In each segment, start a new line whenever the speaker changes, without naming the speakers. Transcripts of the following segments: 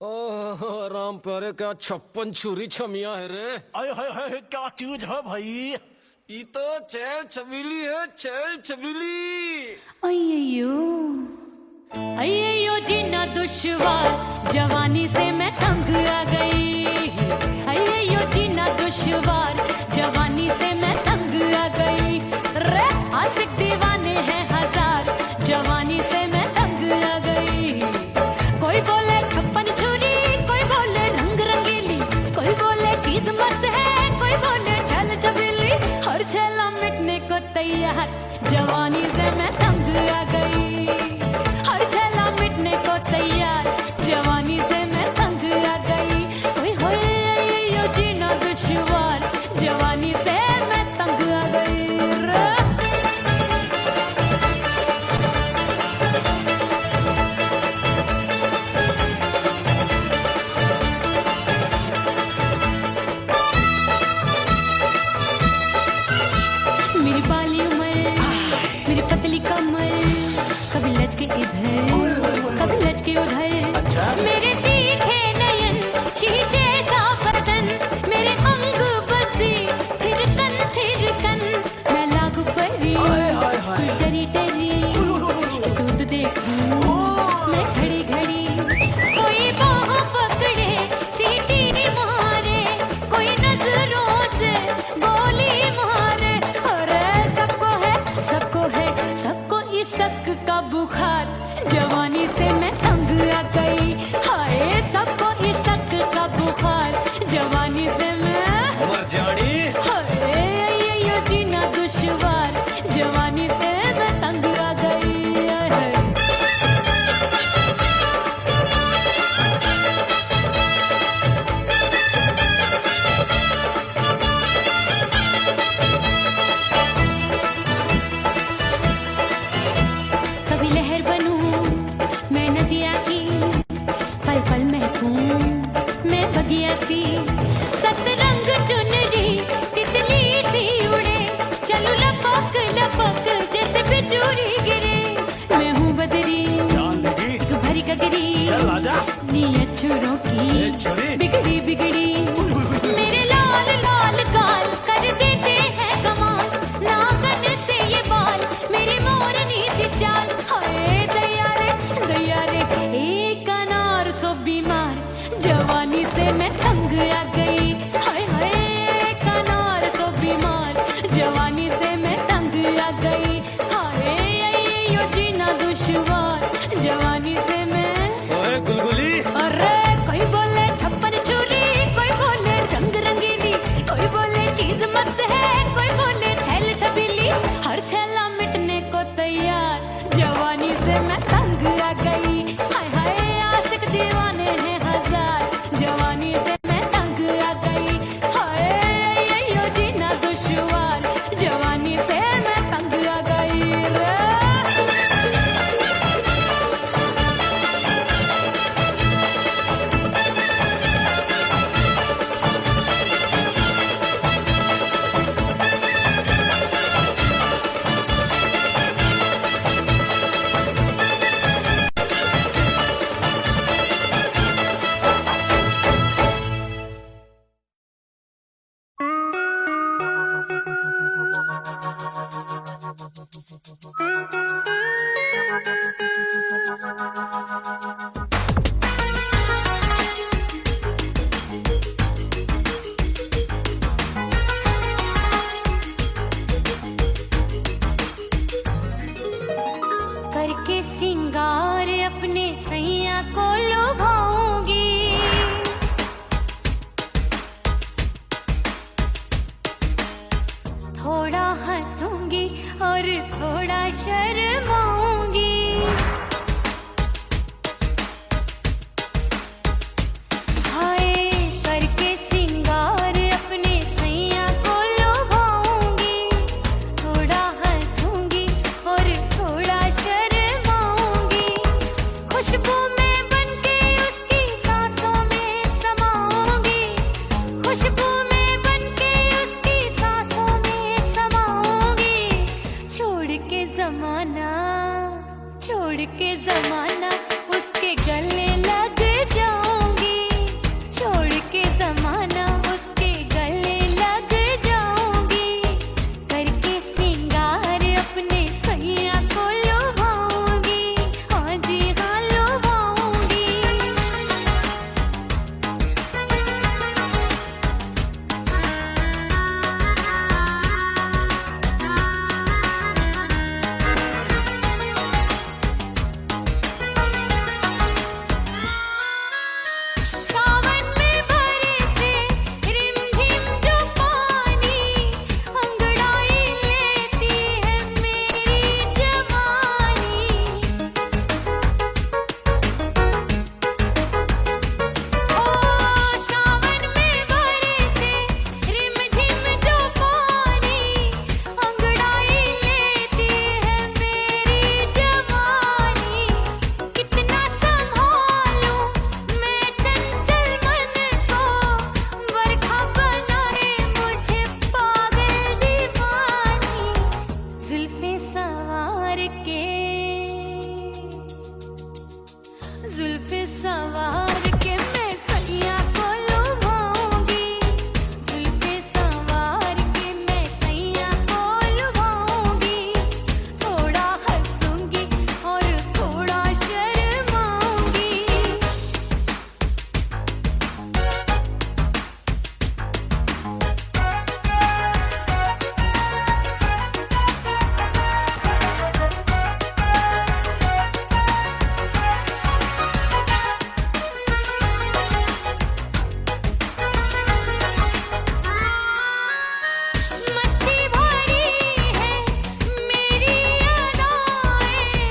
ओह राम प्यारे, क्या 56 छुरी छमिया है रे।
आय हाय हाय, क्या चीज है भाई।
ये तो चैल छबीली है, चैल छबीली।
अय्यो अय्यो जीना दुश्वार, जवानी से मैं तंग आ गई। अय्यो जीना दुश्वार, जवानी से मैं तंग आ गई। रे आशिक दीवाने हैं हजार, जवानी से मैं तंग आ गई। कोई बोले 56 छुरी, कोई बोले रंग रंगीली, कोई बोले चीज मस्त है, कोई बोले छल छबीली। हर छेला मिटने को तैयार, जवानी से मैं तंग आ गई। हर छेला मिटने को तैयार, जवानी से मैं तंग आ गई। ओए होए यो जीना दुश्वार, जवानी से मैं तंग आ गई। मेरी बाली उम्र, मेरी पतली कमर, कभी लचके इधर, कभी लचके उधर। मेरे तीखे नयन, शीशे का बदन, मेरे अंग बसे थिरकन। मैं लागू परी, डरी डरी, दूध देखूं मैं घड़ी घड़ी। कोई बाह पकड़े, सीटी मारे, कोई नजरों से गोली मारे। अरे सबको इस शक का बुखार, जवानी से मैं तंग आ गई। हाय सबको इस शक का बुखार, जवानी से मैं
मर जानी।
हाय यो जीना दुश्वार, जवानी से मैं तंग आ गई। हाय। कभी लहर बनूं मैं नदिया की, पल पल महकूं मैं बगिया सी। सतरंग चुनरी तितली सी उड़े, चलूं लपक लपक जैसे बिजुरी गिरे। मैं हूँ बदरी,
जान लगी,
एक भरी गगरी,
चल आजा।
नीयत छुरों की
छुरी
बिगड़ी बिगड़ी। मेरे लाल लाल गाल कर देते हैं कमाल, नागन से ये बाल मेरी मोरनी सी चाल। हाय दैया रे एक अनार सो बीमार, जवानी से मैं तंग आ गई। हाय हाय एक अनार सो बीमार, जवानी से मैं तंग आ गई। हाय यो जीना दुश्वार, जवानी से मैं।
ओए गुलगुली,
अरे कोई बोले 56 छुरी, कोई बोले रंग रंगीली, कोई बोले चीज मस्त है, कोई बोले छल छबीली। हर छेला मिटने को तैयार, जवानी से मैं तंग आ गई। हाय हाय आशिक दीवाने हैं हजार, सवार के मैं सैया को लुभाऊंगी, जुल्फे सवार के मैं सैया को लुभाऊंगी, थोड़ा हंसूंगी और थोड़ा शर्माऊंगी। मस्ती भरी है मेरी अदाएं,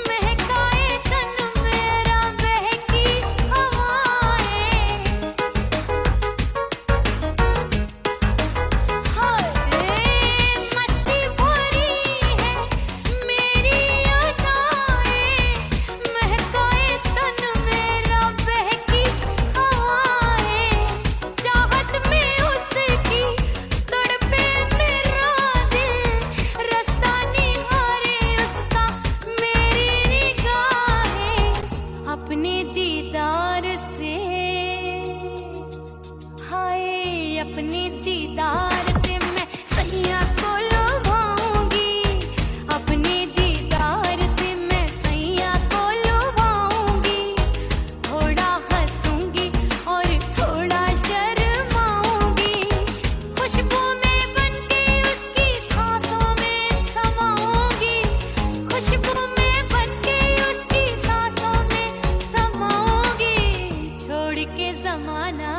महकाए तन मेरा बहकी हवाएं। हाय मस्ती भरी है मेरी अदाएं, महकाए तन मेरा बहकी हवाएं। चाहत में उसकी तड़पे मेरा दिल, रास्ता निहारे उसका मेरी निगाहें। अपने दीदार से हाय अपने दीदार से मैं सैया को लुभाऊंगी, अपने दीदार से मैं सैया को लुभाऊंगी, थोड़ा हंसूंगी और थोड़ा शर्माऊंगी। खुशबू में बनके उसकी सांसों में समाऊंगी, खुशबू में बनके उसकी सांसों में समाऊंगी। छोड़ के जमाना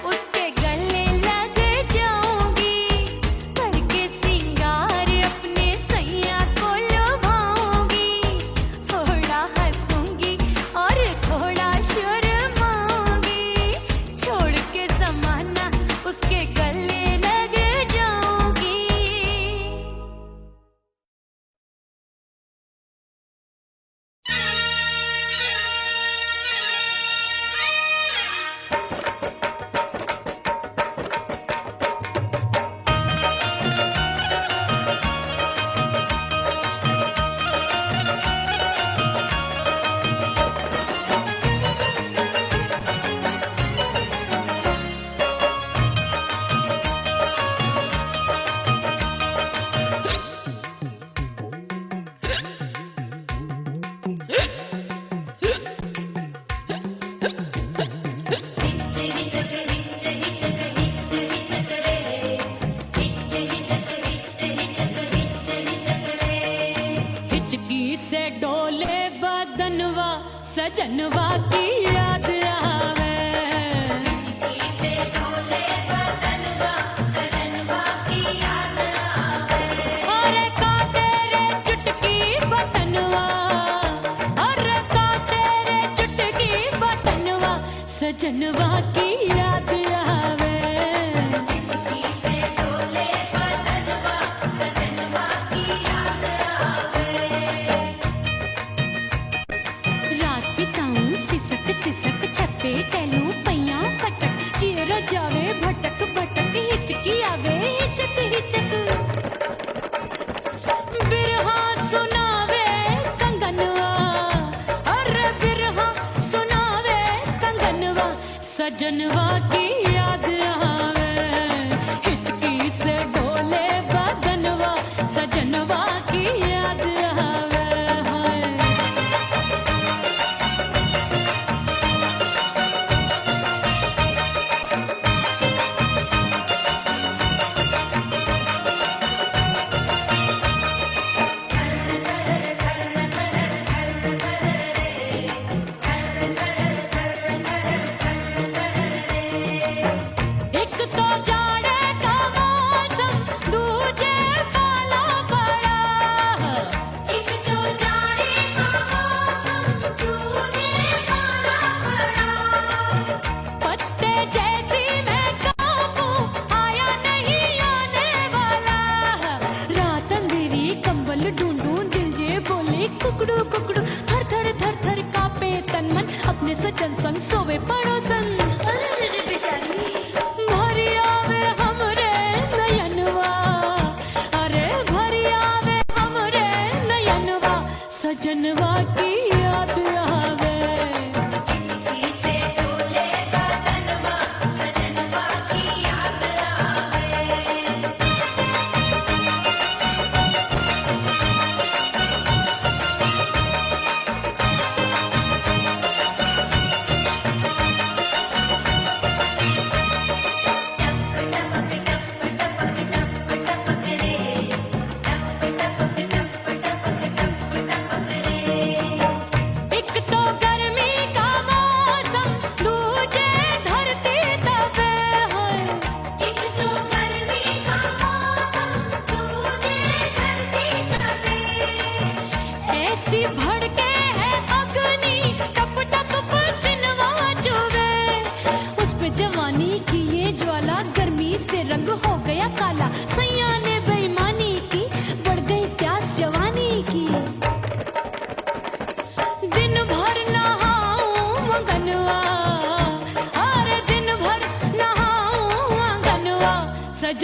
उसके गले लग जाऊंगी, करके सिंगार अपने सैया को लुभाऊंगी, थोड़ा हंसूंगी और थोड़ा शर्माऊंगी। छोड़ के जमाना उसके गले लग जाऊंगी। हिचकी से डोले बदनवा सजनवा की याद आवे, हिचकी से डोले बदनवा सजनवा की याद आवे। अरे का तेरे चुटकी बटनवा, अरे का तेरे चुटकी बटनवा सजनवा की याद आवे, हिचकी से डोले बदनवा सजनवा की याद आवे। रात बिताऊं सिसक सिसक छत पे टहलूं पैयां फटक, चिर जावे भटक भटक, हिचकी आवे हिचक हिचक। बिरहा सुनावे कंगनवा, अरे बिरहा सुनावे कंगनवा सजनवा की याद आवे, हिचकी से डोले बदनवा सजनवा की याद आवे। हाय एक तो जाड़े का मौसम दूजे पाला पड़ा, एक तो जाड़े का मौसम दूजे पाला पड़ा। पत्ते जैसी मैं काबू आया नहीं आने वाला, रात अंधेरी कंबल ढूंढूं दिल ये बोले कुकड़ू कुकड़ू, थर थर थर थर कांपे तन मन, अपने सजन संग सोवे पड़ोसन। भरिया वे हमरे नयनवा, अरे भरिया वे हमरे नयनवा सजनवा की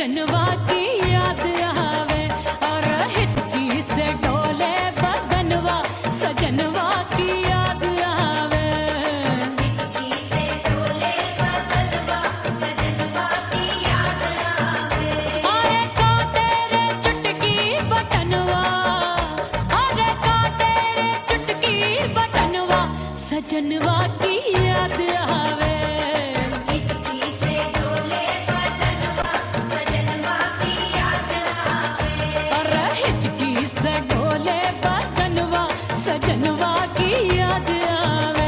सजनवा की याद आवे और हिचकी से डोले बदनवा सजनवा की याद आवे
हिचकी से डोले बदनवा सजनवा की याद आवे
अरे का तेरे चुटकी बटनवा अरे का तेरे चुटकी बटनवा सजनवा की याद आवे
हिचकी से डोले बदनवा सजनवा की याद आवे
अरे हिचकी से डोले बदनवा सजनवा की याद आवे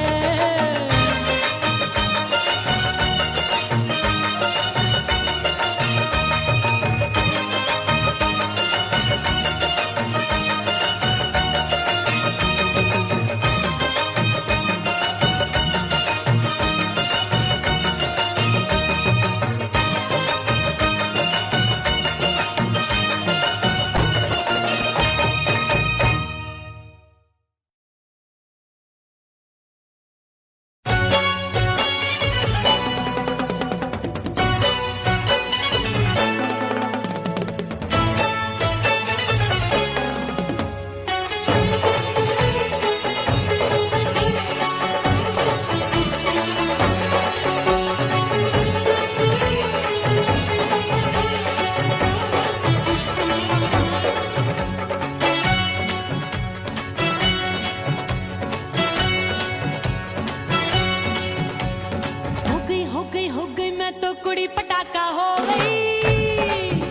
हो गई मैं तो कुड़ी पटाखा हो गई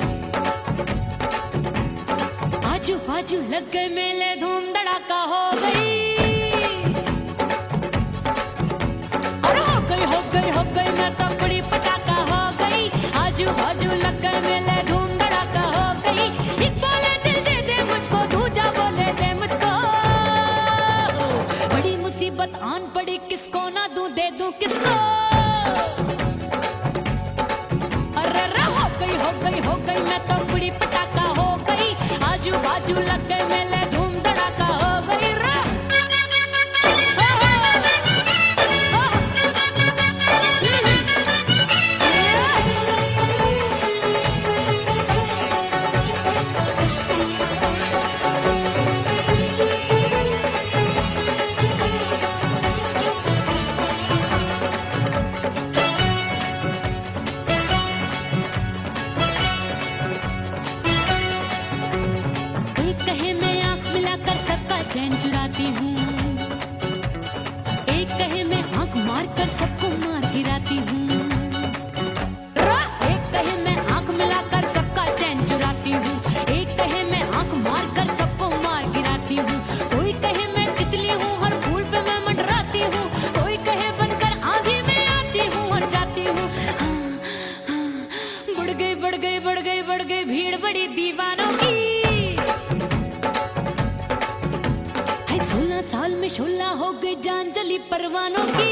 आजू बाजू लग गए मेले धूम धड़ाका हो गई अरे हो गई मैं तो कुड़ी पटाखा हो गई आजू बाजू लग गए मेले धूम धड़ाका हो गई एक बोले दिल दे दे मुझको दूजा बोले दे मुझको बड़ी मुसीबत आन पड़ी किसको ना दूं दे दूं किसको हो गई मैं तो कुड़ी पटाखा हो गई आजू बाजू लग गए मेले धूम धड़ाका हो गई रा चैन चुराती हूँ एक कहे मैं आंख मार कर सबको मार गिराती हूँ एक कहे मैं आंख मिलाकर सबका चैन चुराती हूँ एक कहे मैं आंख मार कर सबको मार गिराती हूँ कोई कहे मैं तितली हूँ हर फूल पे मैं मंडराती हूँ कोई कहे बनकर आंधी में आती हूँ और जाती हूँ बढ़ गई भीड़ बड़ी दीवानों की 16 साल में शोला हो गई जान जली परवानों की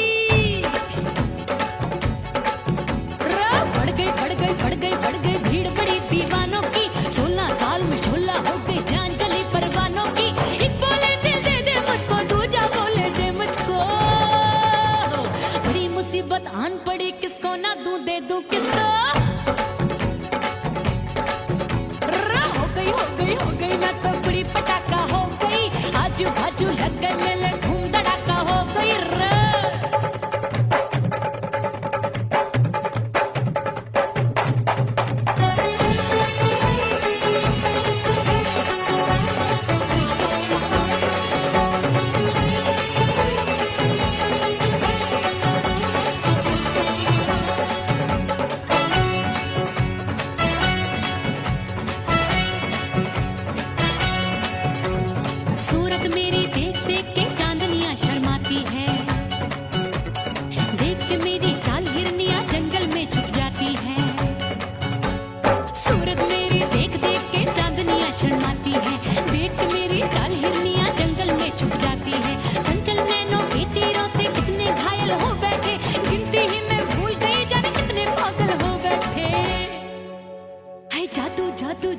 बढ़ गई भीड़ बड़ी दीवानों की 16 साल में शोला हो गई जान जली परवानों की एक बोले दिल दे दे मुझको दूजा बोले दे मुझको बड़ी मुसीबत आन पड़ी किसको ना दूं दे दूं किसको हो गई मैं तो कुड़ी पटाखा हो गई आजू बाजू लग गए मेले धूम धड़ाका हो गई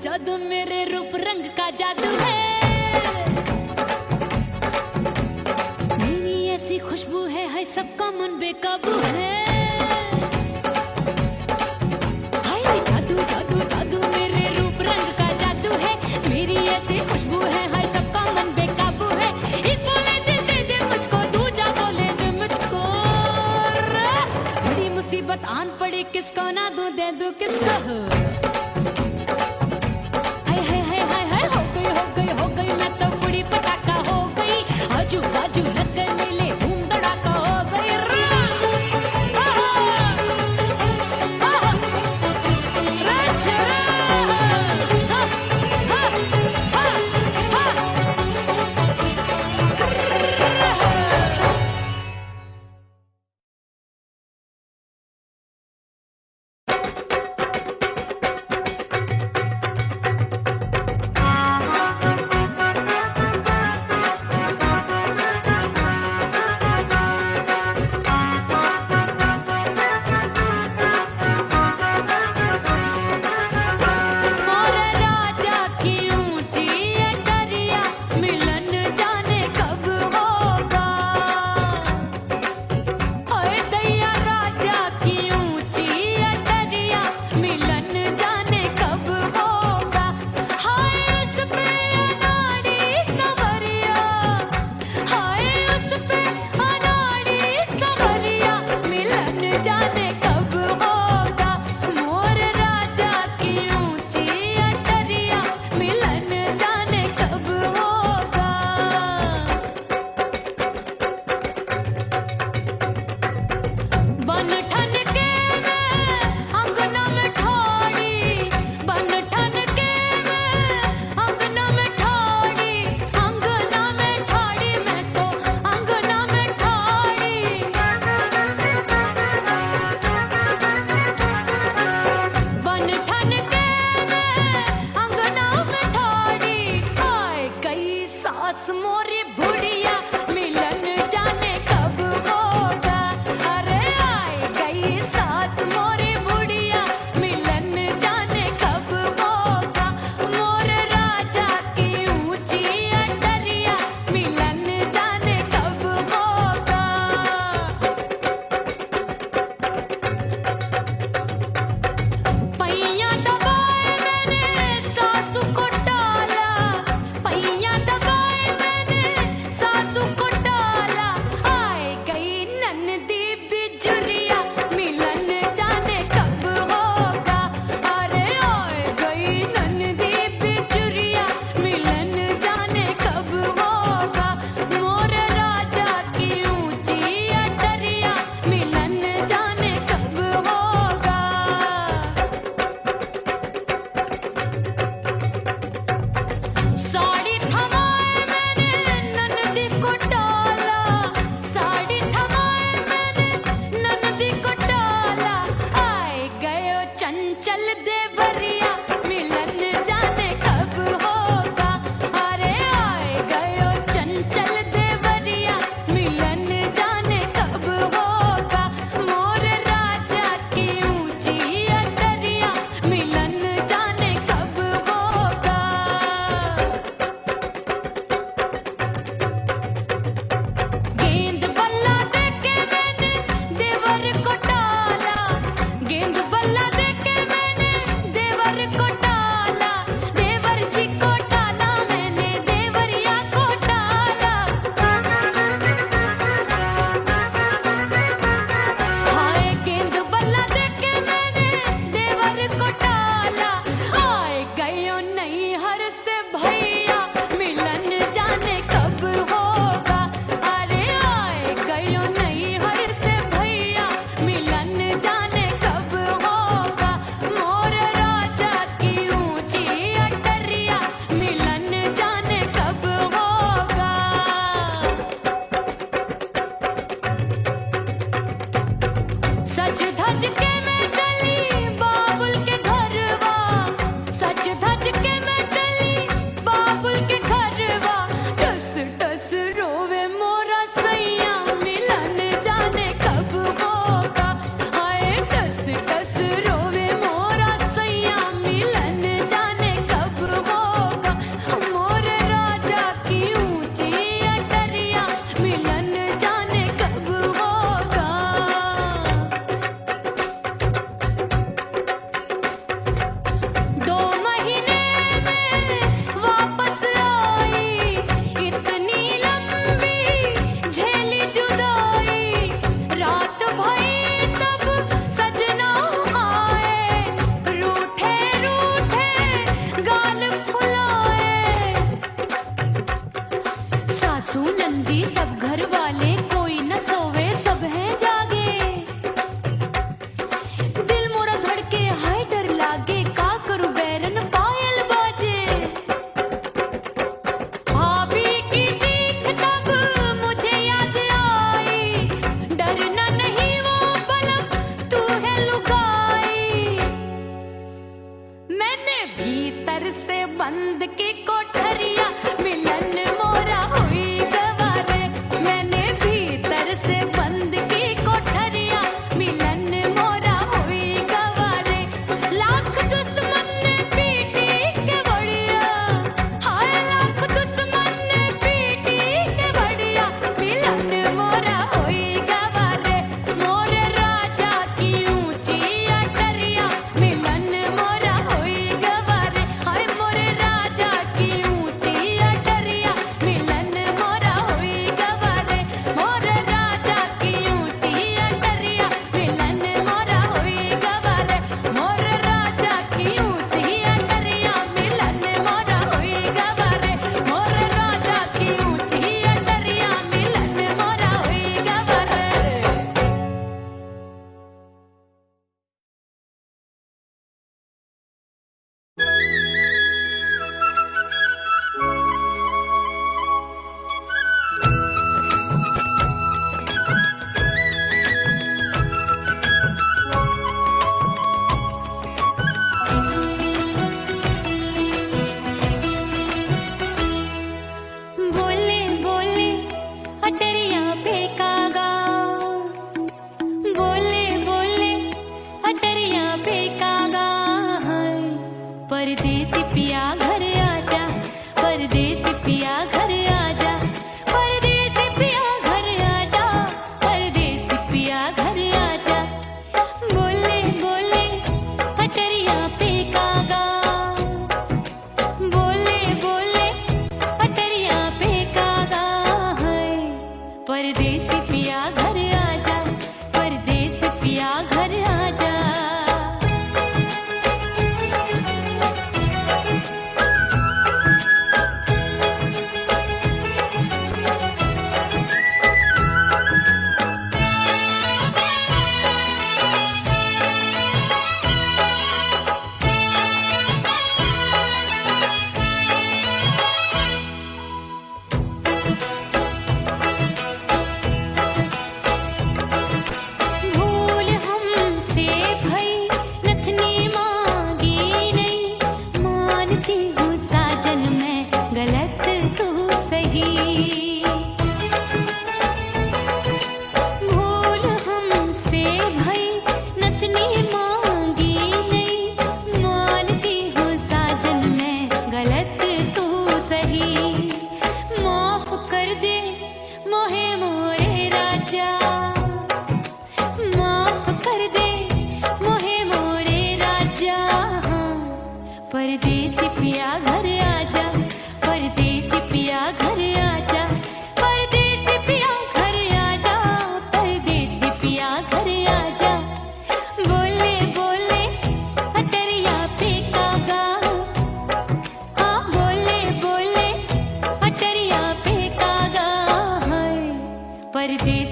जादू मेरे रूप रंग का जादू है मेरी ऐसी खुशबू है सबका मन बेकाबू है हाय जादू जादू जादू जोड़ी किसको ना दूं दे दूं किसको हाय हाय हाय हाय हाय हो गई मैं तो बुढ़ी पटाखा हो गई आजू बाजू लग गए मेले धूम धड़ाका हो गई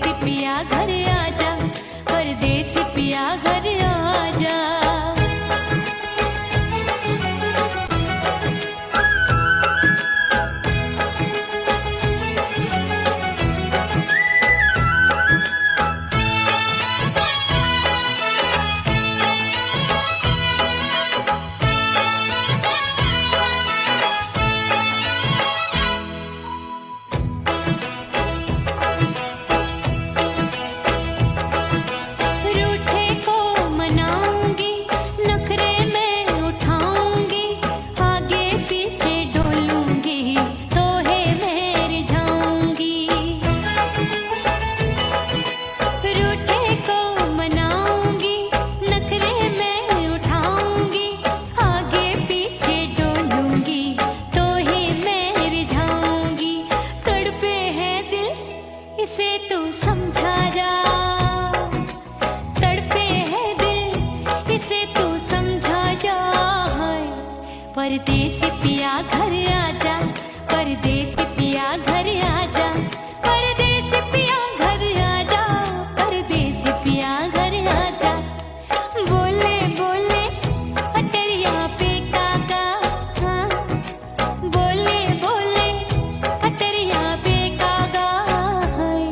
परदेसी पिया घर आजा, परदेसी पिया घर आजा। रूठे को मनाऊंगी, नखरे में उठाऊंगी, आगे पीछे डोलूंगी, तोहे में रिझाऊंगी। रूठे को मनाऊंगी, नखरे में उठाऊंगी, आगे पीछे डोलूंगी, तोहे में रिझाऊंगी। तड़पे है दिल इसे तू समझा जा, तड़पे है दिल इसे तू समझा जा। हाय परदेसी पिया घर आजा, परदेसी पिया घर आजा, परदेसी पिया घर आजा, परदेसी पिया घर आजा। बोले बोले अटरिया पे काका, हाँ बोले बोले अटरिया पे काका। हाय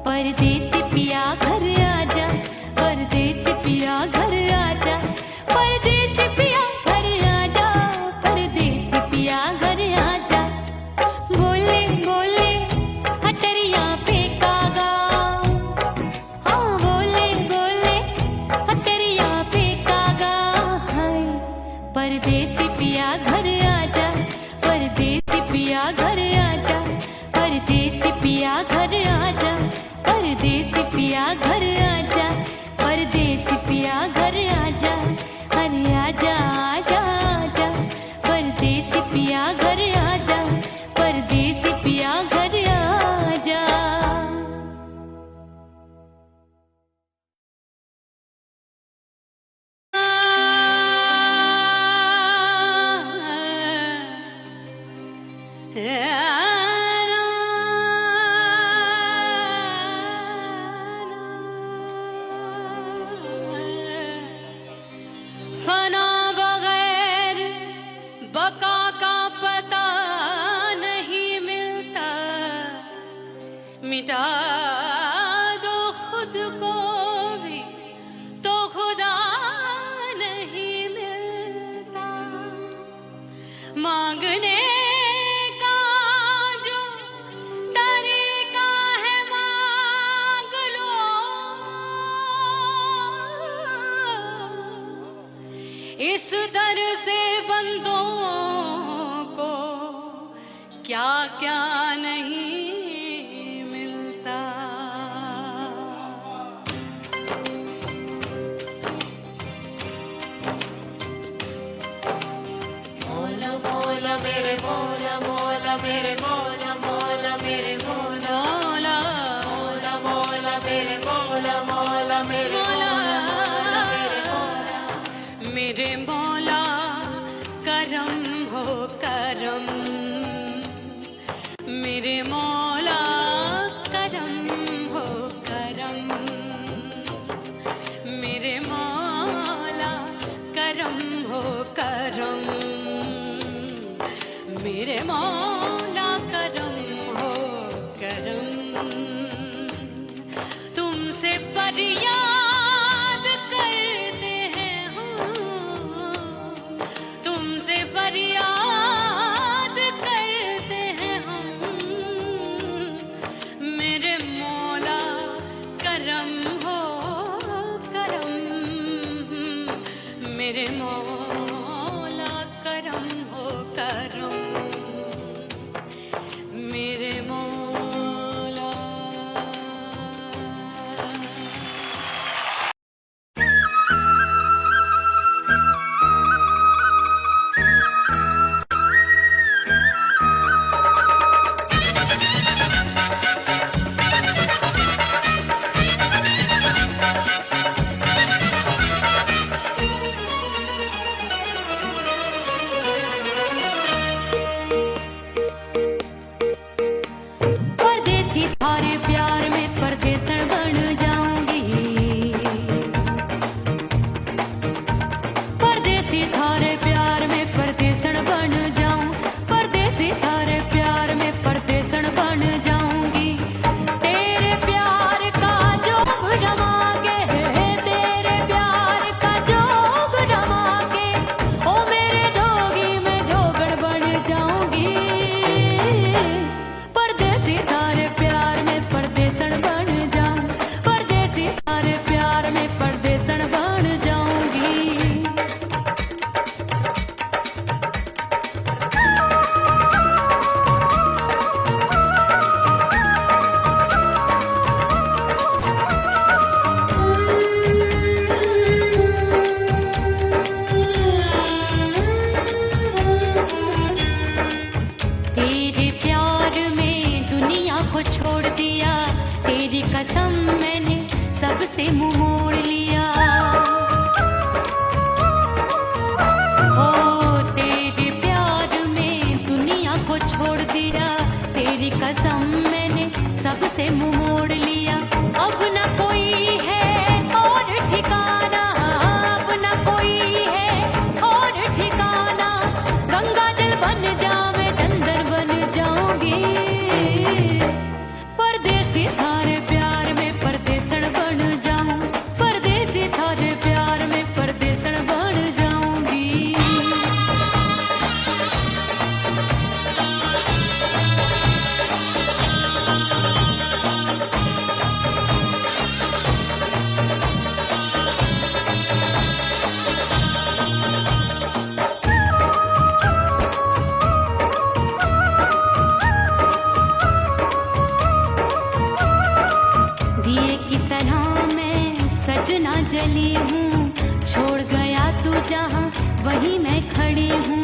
परदेसी पिया घर आजा, परदेसी पिया घर आजा, परदेसी पिया घर आजा, परदेसी पिया घर आजा। बोले बोले अटरिया पे कागा, हाँ बोले बोले अटरिया पे कागा। हाय परदेसी पिया घर आजा, परदेसी पिया घर आजा, परदेसी पिया घर आजा, परदेसी पिया घर आजा, परदेसी पिया घर आजा। अरे आजा आजा आजा, परदेसी पिया घर आजा, परदेसी पिया घर आजा। फना बगैर बका का पता नहीं मिलता, मिटा दो खुद को भी तो खुदा नहीं मिलता। मांगने का जो तरीका है मांग लो, इस दर से बंदों को क्या क्या नहीं मिलता। मौला मौला मेरे मौला, मौला मेरे मौला, मौला मेरे मौला, मौला मौला मेरे मौला, मौला मेरे मौला, मौला मेरे मौला। मेरे मौला करम हो करम, मेरे मौला करम हो करम, मेरे मौला करम हो करम, मेरे मौला करम हो करम। तुमसे फरियाद करते हैं हम, तुमसे फरियाद करते हैं हम, मेरे मौला करम हो करम, मेरे मौला करम हो करम, मेरे मौला। सबसे मुंह मोड़ लिया। हो तेरे प्यार में दुनिया को छोड़ दिया, तेरी कसम मैंने सबसे मुंह मोड़ लिया। अब न कोई है और ठिकाना, अब न कोई है और ठिकाना। गंगा जल बन जावे डंगर बन जाऊंगी, परदेसी थारे प्यार में परदेसण बन जाऊं, परदेसी थारे प्यार में परदेसण बन जाऊंगी। दिए की तरह मैं सजना जली हूँ, छोड़ गया तू जहाँ वहीं मैं खड़ी हूँ।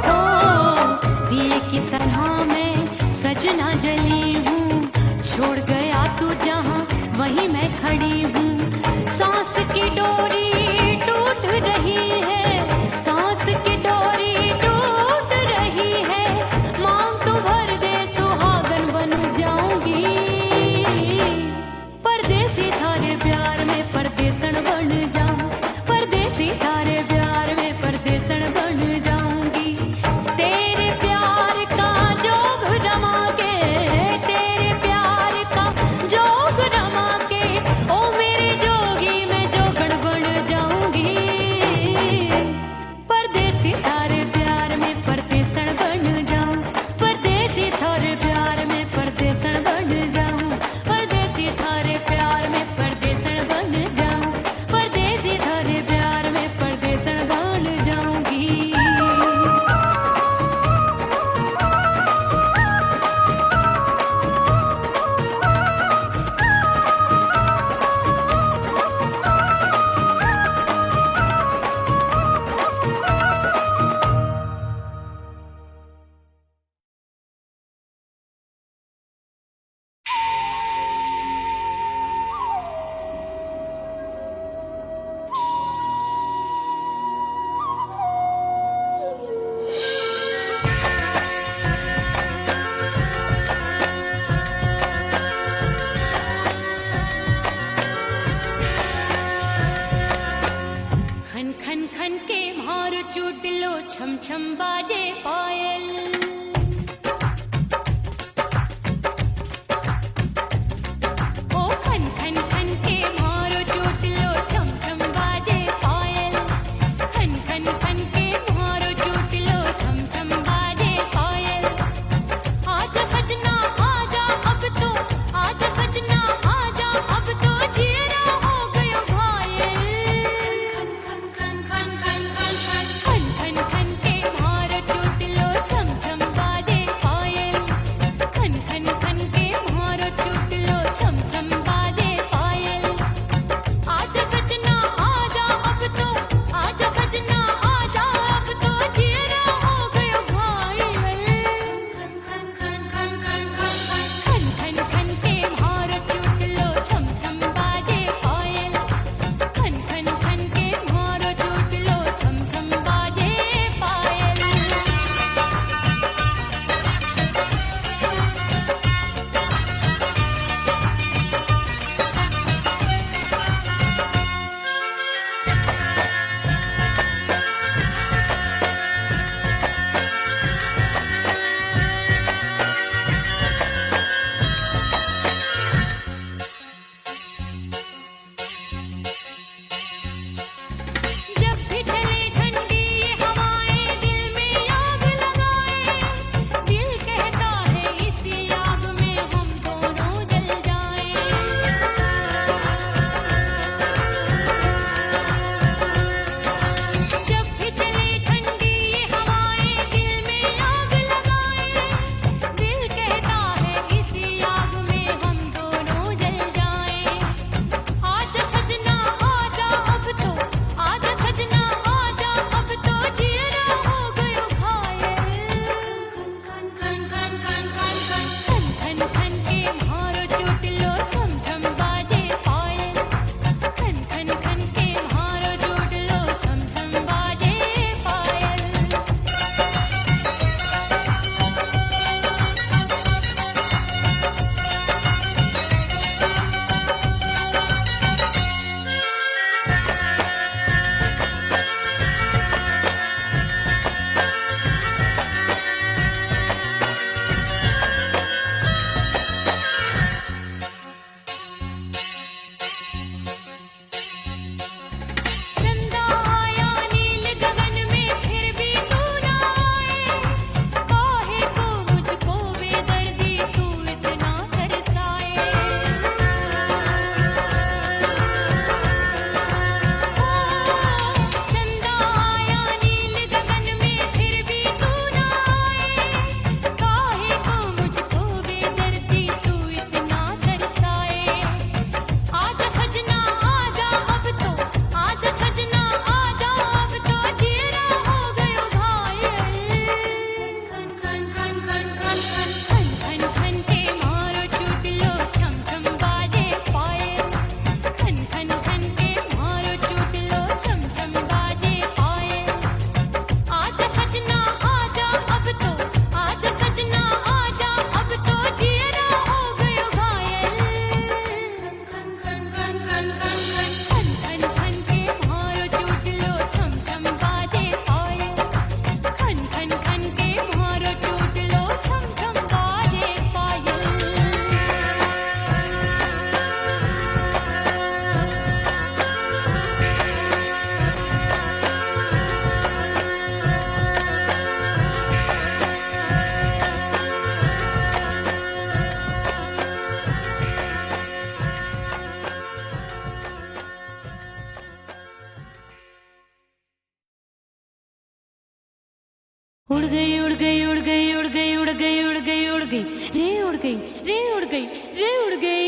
ओ दिए की तरह मैं सजना जली हूँ, छोड़ गया तू जहाँ वहीं मैं खड़ी हूँ। सांस की डोरी टूट रही है, सांस की डोरी टूट रही है। मांग तू भर दे सुहागन बन जाऊंगी, परदेसी थारे प्यार में परदेसण बन जाऊं, परदेसी थारे प्यार में परदेसण बन जाऊंगी। तेरे प्यार का जोग रमा के, तेरे प्यार का जोग रमा के, ओ मेरे जोगी मैं जोगण बन रे उड़ गई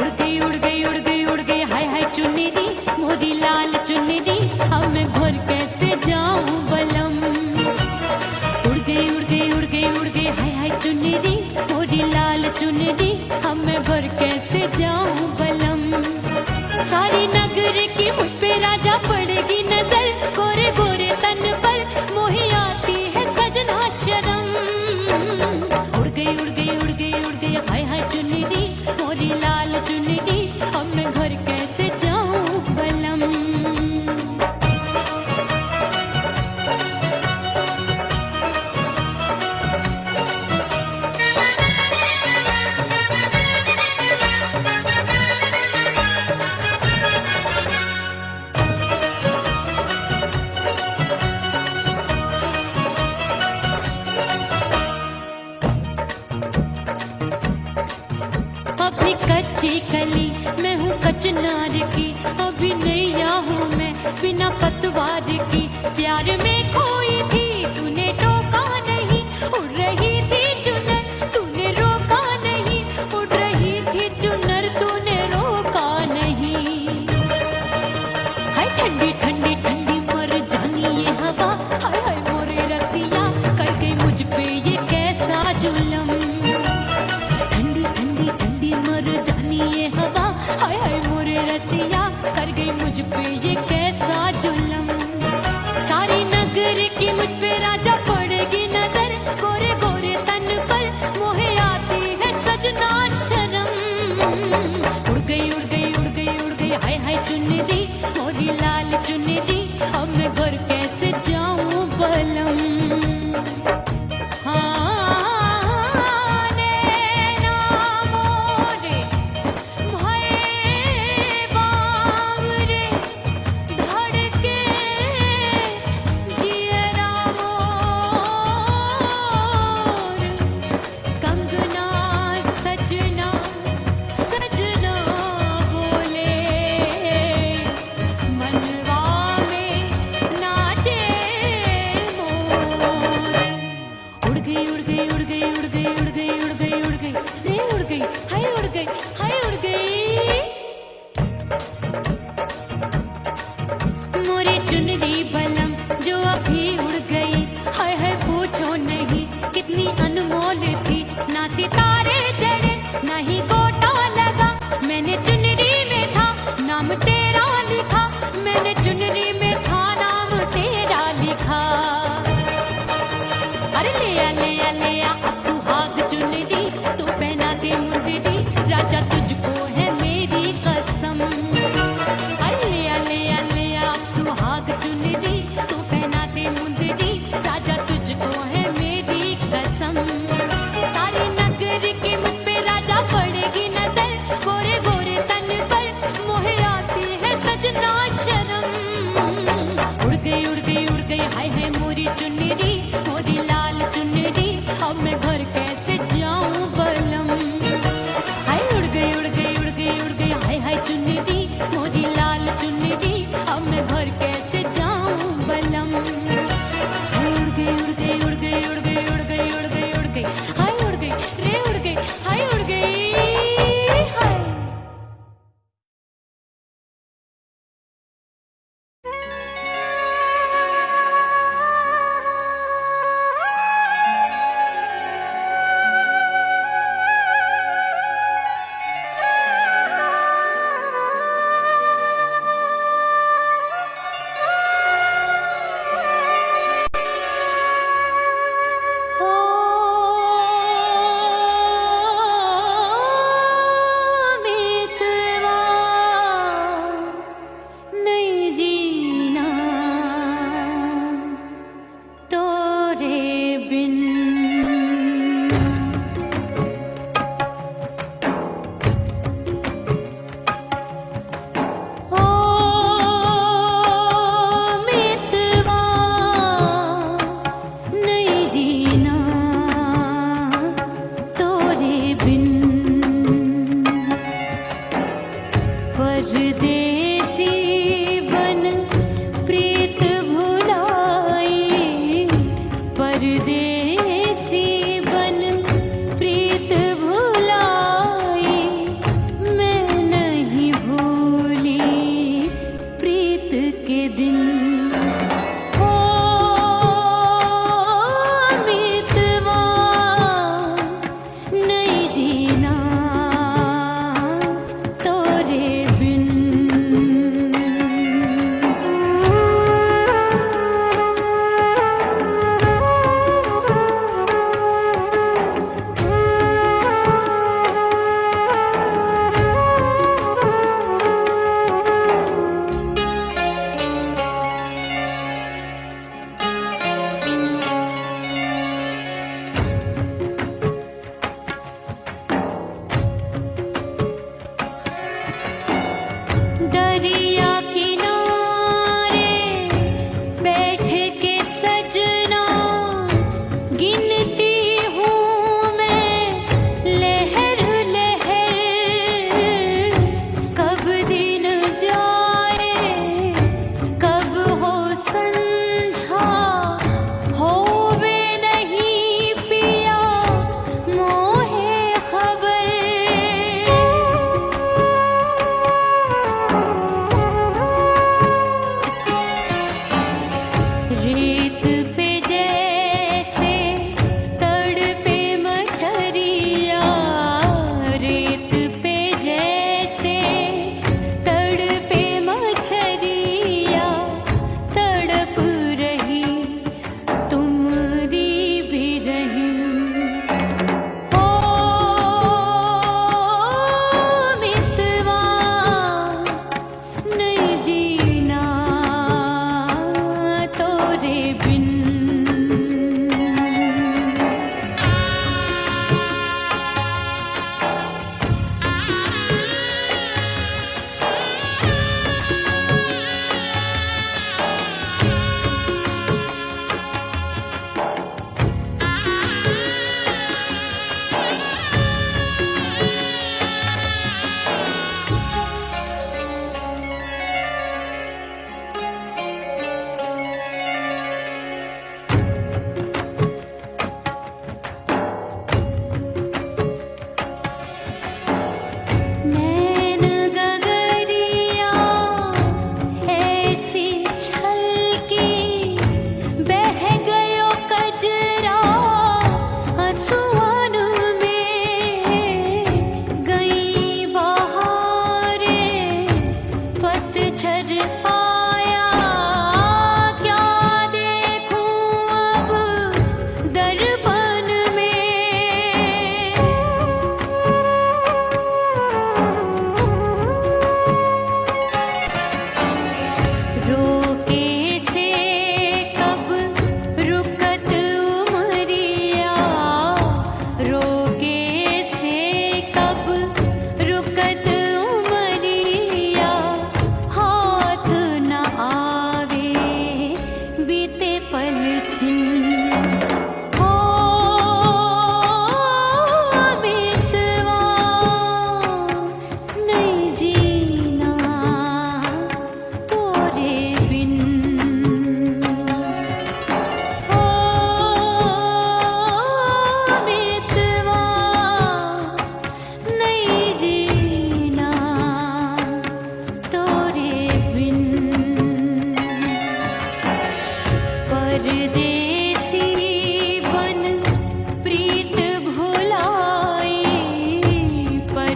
उड़ गई उड़ गई उड़ गई उड़ गई हाय हाय चुन्नी मोरी लाल चुन्नी अब मैं घर कैसे जाऊं बलम उड़ गई उड़ गई उड़ गई उड़ गई हाय हाय चुन्नी मोरी लाल चुन्नी अब मैं घर कैसे जाऊं बलम सारी नगर की मुझ पे राजा पड़ेगी नजर गोरे गोरे तन पर मोही आती है सजना शर्म उड़ गई उड़ गई उड़ गई उड़ गई हाय हाय चुन्नी मोरी लाल चुन्नी अब मैं घर कैसे जाऊं बलम अभी कच्ची कली मैं हूँ कचनार की अभी नैया हूँ मैं बिना पतवार की प्यार में खोई थी तूने टोका नहीं उड़ रही थी चुनर तूने रोका नहीं उड़ रही थी चुनर तूने रोका नहीं हाय ठंडी ठंडी ठंडी मर जानी ये हवा हाय हाय मोरे रसिया कर गई मुझ पे ये कैसा जुलम मर जानी ये हवा हाय हाय मोरे रसिया कर गई मुझ पे ये कैसा जुलम सारी नगर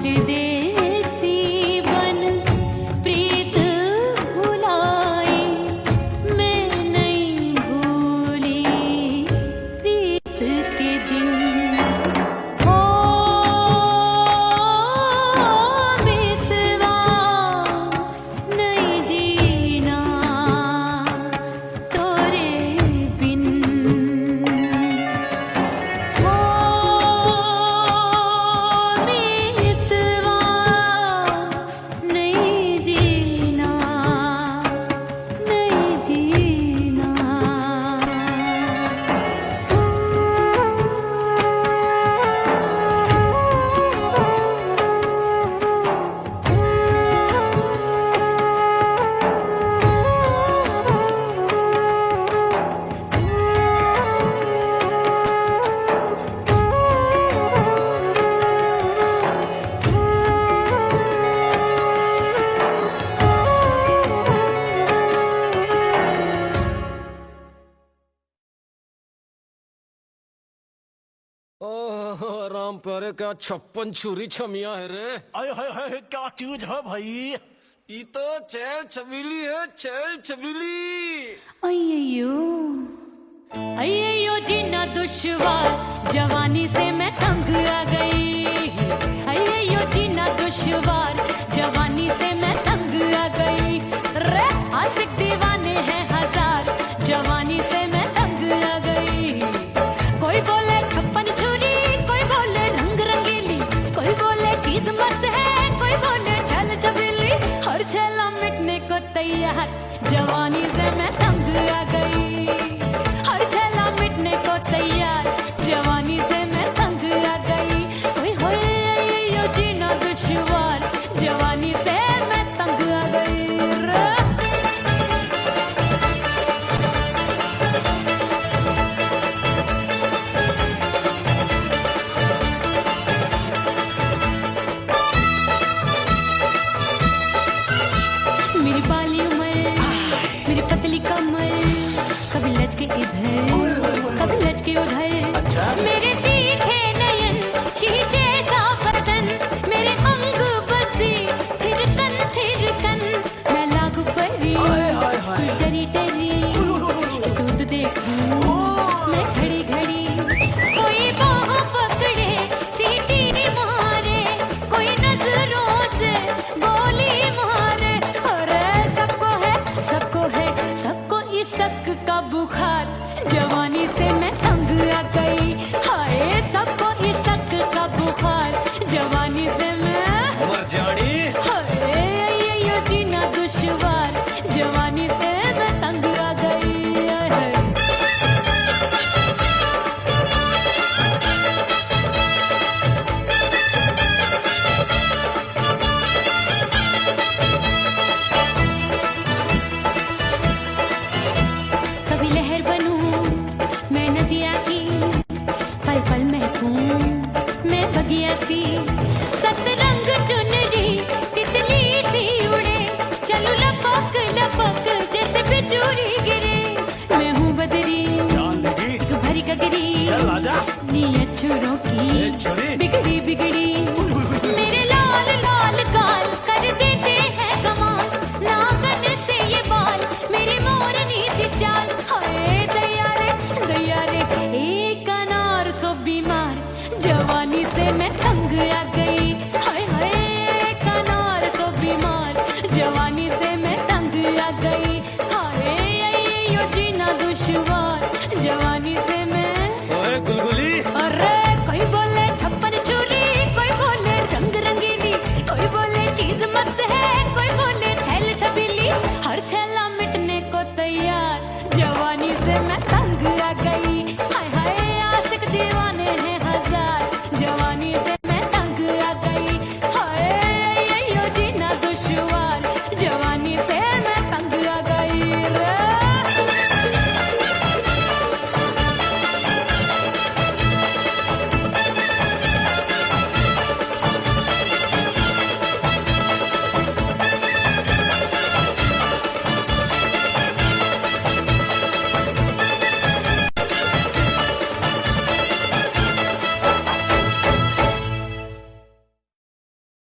परदेसी बन प्रीत भुलाई, मैं नहीं भूली प्रीत के दिन। ओ मितवा नहीं जीना तोरे बिन। ओ मितवा नहीं जीना, नहीं जीना।
ओह राम प्यारे, क्या 56 छुरी छमिया है रे।
आय हाय हाय क्या चीज है भाई।
ये तो चैल छबीली है, चैल छबीली।
अय्यो अय्यो जीना दुश्वार, जवानी से मैं तंग आ गई। अय्यो जीना दुश्वार, जवानी से मैं तंग आ गई। रे आशिक दीवाने हैं हजार, जवानी से मैं तंग आ गई। कोई बोले 56 छुरी, कोई बोले रंग रंगीली, कोई बोले चीज मस्त है, कोई बोले छल छबीली। हर छला मिटने को तैयार, जवानी से मैं तंग आ गई। हर छला मिटने को तैयार, जवानी से मैं तंग आ गई। ओए होए यो जीना दुश्वार, जवानी से मैं तंग आ गई रे। मेरी बाली उमर, मेरी पतली कमर, कभी लचके इधर, कभी लचके उधर। मेरे तीखे नयन, शीशे का बदन, मेरे अंग बसी थिरकन। मैं लागू परी, तू डरी डरी, दूध देखूं मैं घड़ी घड़ी। कोई बाह पकड़े सीटी मारे, कोई नजरों से गोली मारे। अरे सबको है, सबको है, सबको इस शक का बुखार, जवानी से मैं तंग आ गई। हाय सबको इस शक का बुखार, जवानी से मैं
मर जानी।
हाय ये जीना दुश्वार, जवानी से मैं तंग आ गई। कभी लहर बनूं मैं नदिया की, पल पल महकूं मैं बगिया सी। सतरंग चुनरी तितली सी उड़े, चलूं लपक लपक जैसे बिजुरी गिरे। मैं हूँ बदरी
जान लगी।
तू भरी गगरी,
चल आजा।
नीयत छुरों की
ए छुरी।
बिगड़ी बिगड़ी